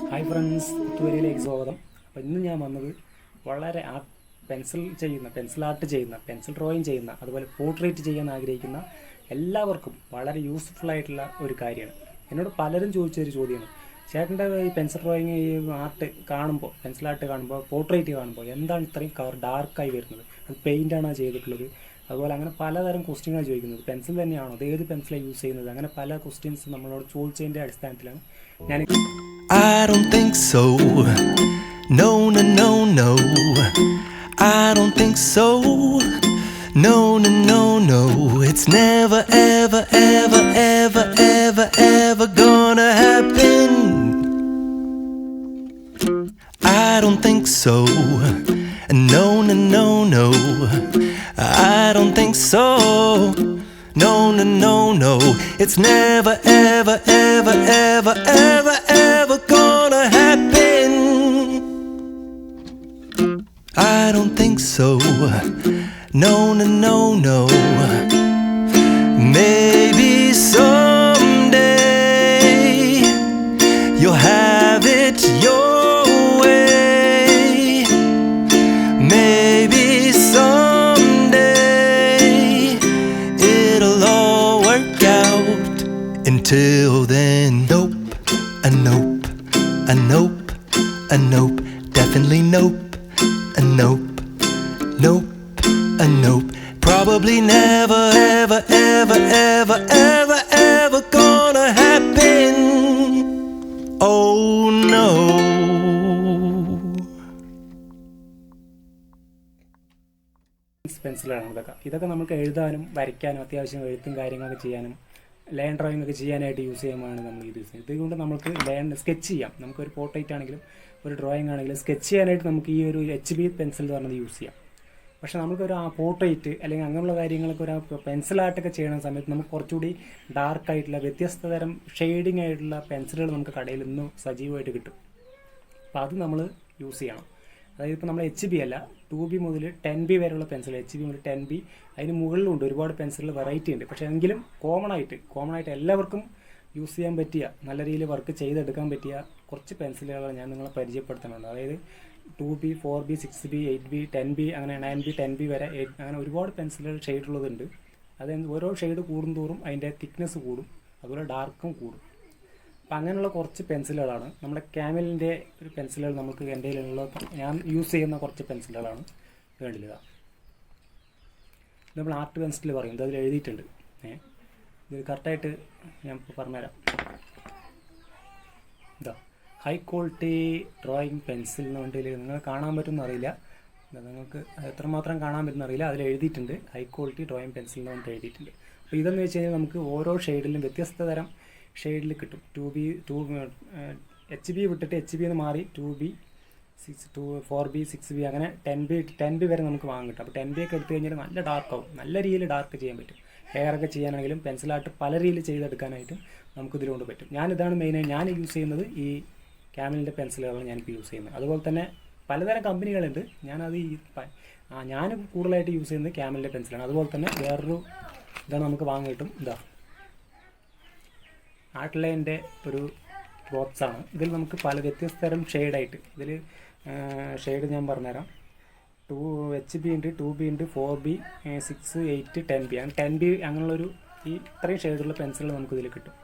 Hi friends, തുവരിയിലേക്ക് സ്വാഗതം. അപ്പോൾ ഇന്ന് ഞാൻ വന്നത് വളരെ പെൻസിൽ ആർട്ട് ചെയ്യുന്ന, പെൻസിൽ ഡ്രോയിങ് ചെയ്യുന്ന, അതുപോലെ പോർട്രേറ്റ് ചെയ്യാൻ ആഗ്രഹിക്കുന്ന എല്ലാവർക്കും വളരെ യൂസ്ഫുൾ ആയിട്ടുള്ള ഒരു കാര്യമാണ്. എന്നോട് പലരും ചോദിച്ചൊരു ചോദ്യമാണ്, ചേട്ടൻ്റെ ഈ പെൻസിൽ ഡ്രോയിങ്, ഈ ആർട്ട് കാണുമ്പോൾ, പെൻസിൽ ആർട്ട് കാണുമ്പോൾ, പോർട്രേറ്റ് കാണുമ്പോൾ എന്താണ് ഇത്രയും ഡാർക്കായി വരുന്നത്? അത് പെയിൻ്റാണോ ചെയ്തിട്ടുള്ളത്? അതുപോലെ അങ്ങനെ പലതരം ക്വസ്റ്റ്യനാണ് ചോദിക്കുന്നത്. പെൻസിൽ തന്നെയാണോ, അത് ഏത് പെൻസിലാണ് യൂസ് ചെയ്യുന്നത്? അങ്ങനെ പല ക്വസ്റ്റ്യൻസ് നമ്മളോട് ചോദിച്ചതിൻ്റെ അടിസ്ഥാനത്തിലാണ് ഞാൻ I don't think so. No, no, no, no. I don't think so. No, no, no, no. It's never, ever, ever, ever, ever, ever gonna happen. I don't think so. No, no, no, no. I don't think so. No, no, no, no. It's never, ever, ever, ever, ever, ever gonna happen. I don't think so. No, no, no, no. Maybe someday you'll have it your way. Maybe until then, nope, a nope, a nope, a nope, definitely nope, a nope, nope, a nope, probably never, ever, ever, ever, ever, ever gonna happen. Oh no. പെൻസിലാണ് ഇതൊക്കെ നമുക്ക് എഴുതാനും വരയ്ക്കാനും അത്യാവശ്യം എഴുത്തും കാര്യങ്ങളൊക്കെ ചെയ്യാനും line drawing ഒക്കെ ചെയ്യാനായിട്ട് യൂസ് ചെയ്യുമ്പോഴാണ് നമ്മൾ ഇത് യൂസ് ചെയ്യുന്നത്. ഇതുകൊണ്ട് നമുക്ക് സ്കെച്ച് ചെയ്യാം. നമുക്കൊരു പോർട്രേറ്റ് ആണെങ്കിലും ഒരു ഡ്രോയിങ് ആണെങ്കിലും സ്കെച്ച് ചെയ്യാനായിട്ട് നമുക്ക് ഈ ഒരു HB പെൻസിൽ എന്ന് പറഞ്ഞത് യൂസ് ചെയ്യാം. പക്ഷേ നമുക്കൊരു പോർട്രേറ്റ് അല്ലെങ്കിൽ അങ്ങനെയുള്ള കാര്യങ്ങളൊക്കെ ഒരു പെൻസിൽ ആർട്ടൊക്കെ ചെയ്യുന്ന സമയത്ത് നമുക്ക് കുറച്ചുകൂടി ഡാർക്കായിട്ടുള്ള വ്യത്യസ്ത തരം ഷെയ്ഡിങ് ആയിട്ടുള്ള പെൻസിലുകൾ നമുക്ക് കടയിൽ നിന്ന് സജീവമായിട്ട് കിട്ടും. അപ്പോൾ അത് നമ്മൾ യൂസ് ചെയ്യണം. അതായത് ഇപ്പോൾ നമ്മൾ HB അല്ല, 2B മുതൽ 10B വരെയുള്ള പെൻസിൽ, HB മുതൽ 10B, അതിന് മുകളിലുണ്ട് ഒരുപാട് പെൻസിലുകൾ, വെറൈറ്റി ഉണ്ട്. പക്ഷേ എങ്കിലും കോമൺ ആയിട്ട് എല്ലാവർക്കും യൂസ് ചെയ്യാൻ പറ്റിയ, നല്ല രീതിയിൽ വർക്ക് ചെയ്തെടുക്കാൻ പറ്റിയ കുറച്ച് പെൻസിലുകൾ ഞാൻ നിങ്ങളെ പരിചയപ്പെടുത്തുന്നുണ്ട്. അതായത് 2B, 4B, 6B, 8B, 10B, അങ്ങനെ 9B, 10B വരെ അങ്ങനെ ഒരുപാട് പെൻസിലുകൾ ഷെയ്ഡുള്ളതുണ്ട്. അത് ഓരോ ഷെയ്ഡ് കൂടുന്തോറും അതിൻ്റെ തിക്നെസ് കൂടും, അതുപോലെ ഡാർക്കും കൂടും. അപ്പം അങ്ങനെയുള്ള കുറച്ച് പെൻസിലുകളാണ് നമ്മുടെ ക്യാമലിൻ്റെ ഒരു പെൻസിലുകൾ. നമുക്ക് എൻ്റെ കയ്യിലുള്ള ഞാൻ യൂസ് ചെയ്യുന്ന കുറച്ച് പെൻസിലുകളാണ് വേണ്ടില്ല. നമ്മൾ ആർട്ട് പെൻസിൽ പറയും, ഇത് അതിൽ എഴുതിയിട്ടുണ്ട്. ഇത് കറക്റ്റായിട്ട് ഞാൻ ഇപ്പോൾ പറഞ്ഞുതരാം. ഇതാ ഹൈ ക്വാളിറ്റി ഡ്രോയിങ് പെൻസിൽ എന്ന് വേണ്ടി നിങ്ങൾ കാണാൻ പറ്റുമെന്ന് അറിയില്ല, നിങ്ങൾക്ക് എത്രമാത്രം കാണാൻ പറ്റുന്ന അറിയില്ല. അതിൽ എഴുതിയിട്ടുണ്ട് ഹൈ ക്വാളിറ്റി ഡ്രോയിങ് പെൻസിൽ എന്ന് പറഞ്ഞിട്ട് എഴുതിയിട്ടുണ്ട്. അപ്പോൾ ഇതെന്ന് വെച്ച് കഴിഞ്ഞാൽ നമുക്ക് ഓരോ ഷെയ്ഡിലും വ്യത്യസ്ത തരം ഷെയ്ഡിൽ കിട്ടും. HB വിട്ടിട്ട് HB എന്ന് മാറി 2B, 4B, 6B, അങ്ങനെ 10B വരെ നമുക്ക് വാങ്ങാൻ കിട്ടും. അപ്പോൾ 10B ഒക്കെ എടുത്തു കഴിഞ്ഞാൽ നല്ല ഡാർക്കാവും, നല്ല രീതിയിൽ ഡാർക്ക് ചെയ്യാൻ പറ്റും. ഹെയറൊക്കെ ചെയ്യാനാണെങ്കിലും പെൻസിലായിട്ട് പല രീതിയിൽ ചെയ്തെടുക്കാനായിട്ടും നമുക്കിതിലുകൊണ്ട് പറ്റും. ഞാനിതാണ് മെയിനായി ഞാൻ യൂസ് ചെയ്യുന്നത്, ഈ ക്യാമലിൻ്റെ പെൻസിലുകളാണ് ഞാനിപ്പോൾ യൂസ് ചെയ്യുന്നത്. അതുപോലെ തന്നെ പലതരം കമ്പനികളുണ്ട്. ഞാൻ കൂടുതലായിട്ട് യൂസ് ചെയ്യുന്നത് ക്യാമലിൻ്റെ പെൻസിലാണ്. അതുപോലെ തന്നെ വേറൊരു ഇതാണ് നമുക്ക് വാങ്ങാൻ കിട്ടും. ഇതാ ആർട്ട് ലൈൻ്റെ ഒരു ബോക്സാണ്. ഇതിൽ നമുക്ക് പല വ്യത്യസ്ത തരം ഷെയ്ഡായിട്ട്, ഇതിൽ ഷെയ്ഡ് ഞാൻ പറഞ്ഞുതരാം. HB ഉണ്ട്, 2B ഉണ്ട്, 4B, 6, 8, 10B, അങ്ങനെ 10B അങ്ങനെയുള്ളൊരു ഇത്രയും ഷെയ്ഡുള്ള പെൻസിലുകൾ നമുക്കിതിൽ കിട്ടും.